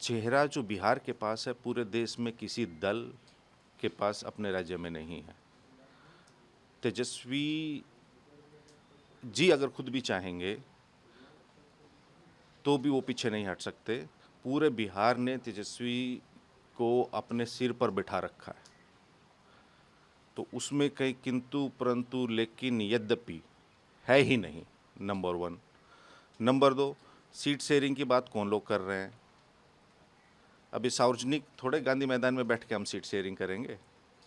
चेहरा जो बिहार के पास है पूरे देश में किसी दल के पास अपने राज्य में नहीं है। तेजस्वी जी अगर खुद भी चाहेंगे तो भी वो पीछे नहीं हट सकते। पूरे बिहार ने तेजस्वी को अपने सिर पर बिठा रखा है, तो उसमें कहीं किंतु परंतु लेकिन यद्यपि है ही नहीं। Number one. नंबर दो, सीट शेयरिंग की बात कौन लोग कर रहे हैं? अभी सार्वजनिक थोड़े गांधी मैदान में बैठ के हम सीट शेयरिंग करेंगे।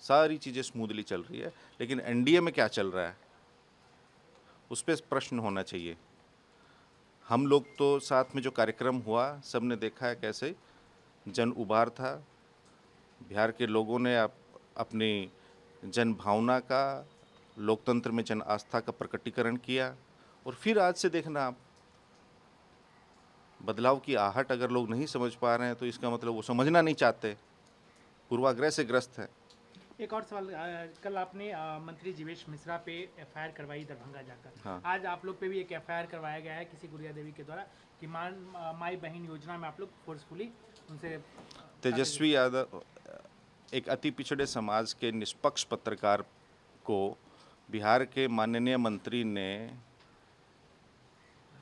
सारी चीज़ें स्मूथली चल रही है, लेकिन एनडीए में क्या चल रहा है उस पर प्रश्न होना चाहिए। हम लोग तो साथ में जो कार्यक्रम हुआ सबने देखा है कैसे जन उबार था। बिहार के लोगों ने अपनी जन भावना का, लोकतंत्र में जन आस्था का प्रकटीकरण किया। और फिर आज से देखना आप, बदलाव की आहट अगर लोग नहीं समझ पा रहे हैं तो इसका मतलब वो समझना नहीं चाहते, पूर्वाग्रह से ग्रस्त है। एक और सवाल, कल आपने मंत्री जीवेश मिश्रा पे एफआईआर करवाई दरभंगा जाकर। हाँ। आज आप लोग पे भी एक एफआईआर करवाया गया है किसी गुड़िया देवी के द्वारा कि माई बहन योजना में आप लोग फोर्सफुली उनसे तेजस्वी यादव एक अति पिछड़े समाज के निष्पक्ष पत्रकार को बिहार के माननीय मंत्री ने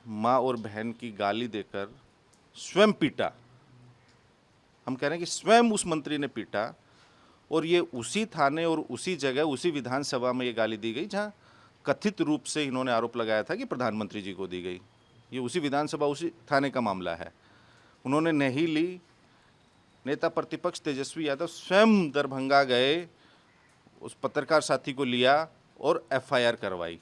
माँ और बहन की गाली देकर स्वयं पीटा। हम कह रहे हैं कि स्वयं उस मंत्री ने पीटा, और ये उसी थाने और उसी जगह उसी विधानसभा में ये गाली दी गई जहाँ कथित रूप से इन्होंने आरोप लगाया था कि प्रधानमंत्री जी को दी गई। ये उसी विधानसभा उसी थाने का मामला है। उन्होंने नहीं ली। नेता प्रतिपक्ष तेजस्वी यादव स्वयं दरभंगा गए, उस पत्रकार साथी को लिया और एफआईआर करवाई।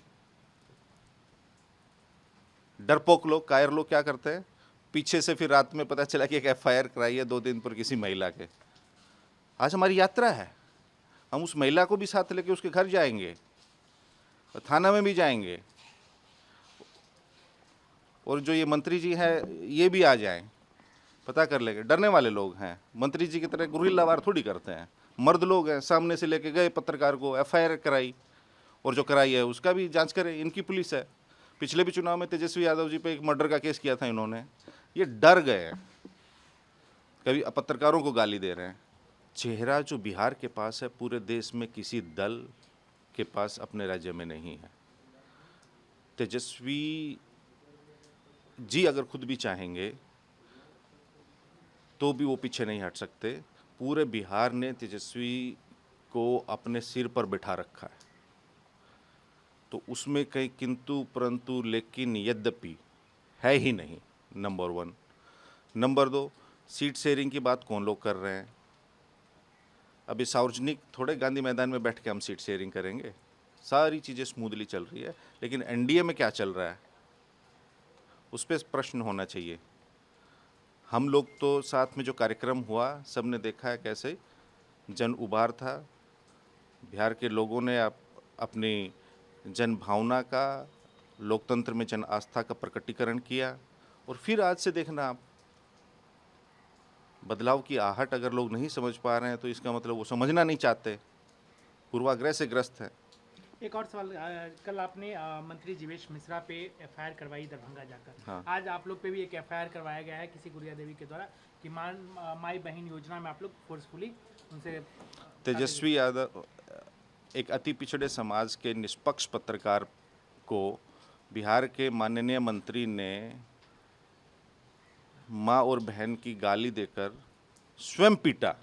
डरपोक लोग, कायर लोग क्या करते हैं, पीछे से फिर रात में पता चला कि एक एफआईआर कराई है 2 दिन पर किसी महिला के। आज हमारी यात्रा है, हम उस महिला को भी साथ लेके उसके घर जाएंगे, थाना में भी जाएंगे, और जो ये मंत्री जी हैं ये भी आ जाएं, पता कर लेंगे। डरने वाले लोग हैं, मंत्री जी की तरह गुरिल्ला वार थोड़ी करते हैं। मर्द लोग हैं, सामने से लेके गए पत्रकार को, एफआईआर कराई, और जो कराई है उसका भी जांच करें, इनकी पुलिस है। पिछले भी चुनाव में तेजस्वी यादव जी पे एक मर्डर का केस किया था इन्होंने। ये डर गए हैं, कभी पत्रकारों को गाली दे रहे हैं। चेहरा जो बिहार के पास है पूरे देश में किसी दल के पास अपने राज्य में नहीं है। तेजस्वी जी अगर खुद भी चाहेंगे तो भी वो पीछे नहीं हट सकते। पूरे बिहार ने तेजस्वी को अपने सिर पर बिठा रखा है, तो उसमें कहीं किंतु परंतु लेकिन यद्यपि है ही नहीं। Number one. नंबर दो, सीट शेयरिंग की बात कौन लोग कर रहे हैं? अभी सार्वजनिक थोड़े गांधी मैदान में बैठ के हम सीट शेयरिंग करेंगे। सारी चीज़ें स्मूथली चल रही है, लेकिन एनडीए में क्या चल रहा है उस पर प्रश्न होना चाहिए। हम लोग तो साथ में जो कार्यक्रम हुआ सबने देखा है कैसे जन उबार था। बिहार के लोगों ने अपनी जन भावना का, लोकतंत्र में जन आस्था का प्रकटीकरण किया। और फिर आज से देखना आप, बदलाव की आहट अगर लोग नहीं समझ पा रहे हैं तो इसका मतलब वो समझना नहीं चाहते, पूर्वाग्रह से ग्रस्त है। एक और सवाल, कल आपने मंत्री जीवेश मिश्रा पे एफआईआर करवाई दरभंगा जाकर। हाँ। आज आप लोग पे भी एक एफआईआर करवाया गया है किसी गुड़िया देवी के द्वारा कि माई बहन योजना में आप लोग फोर्सफुली उनसे तेजस्वी यादव एक अति पिछड़े समाज के निष्पक्ष पत्रकार को बिहार के माननीय मंत्री ने माँ और बहन की गाली देकर स्वयं पीटा।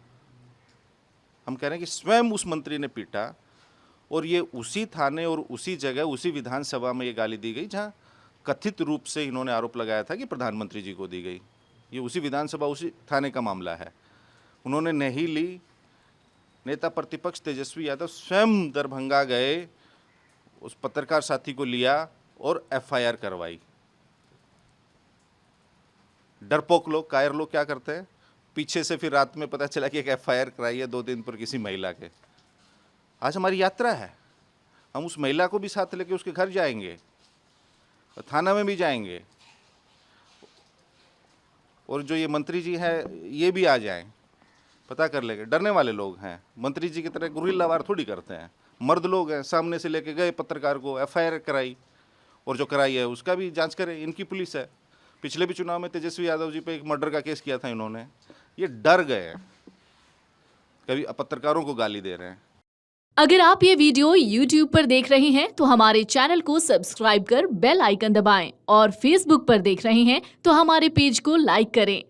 हम कह रहे हैं कि स्वयं उस मंत्री ने पीटा, और ये उसी थाने और उसी जगह उसी विधानसभा में ये गाली दी गई जहाँ कथित रूप से इन्होंने आरोप लगाया था कि प्रधानमंत्री जी को दी गई। ये उसी विधानसभा उसी थाने का मामला है। उन्होंने नहीं ली। नेता प्रतिपक्ष तेजस्वी यादव स्वयं दरभंगा गए, उस पत्रकार साथी को लिया और एफआईआर करवाई। डरपोक लोग, कायर लोग क्या करते हैं, पीछे से फिर रात में पता चला कि एक एफआईआर कराई है 2 दिन पर किसी महिला के। आज हमारी यात्रा है, हम उस महिला को भी साथ लेके उसके घर जाएंगे, थाना में भी जाएंगे, और जो ये मंत्री जी हैं ये भी आ जाएं, पता कर लेंगे। डरने वाले लोग हैं, मंत्री जी की तरह गुरिल्ला वार थोड़ी करते हैं। मर्द लोग हैं, सामने से लेके गए पत्रकार को, एफआईआर कराई, और जो कराई है उसका भी जांच करें, इनकी पुलिस है। पिछले भी चुनाव में तेजस्वी यादव जी पे एक मर्डर का केस किया था इन्होंने। ये डर गए हैं, कभी पत्रकारों को गाली दे रहे हैं। अगर आप ये वीडियो YouTube पर देख रहे हैं तो हमारे चैनल को सब्सक्राइब कर बेल आइकन दबाएं और Facebook पर देख रहे हैं तो हमारे पेज को लाइक करें।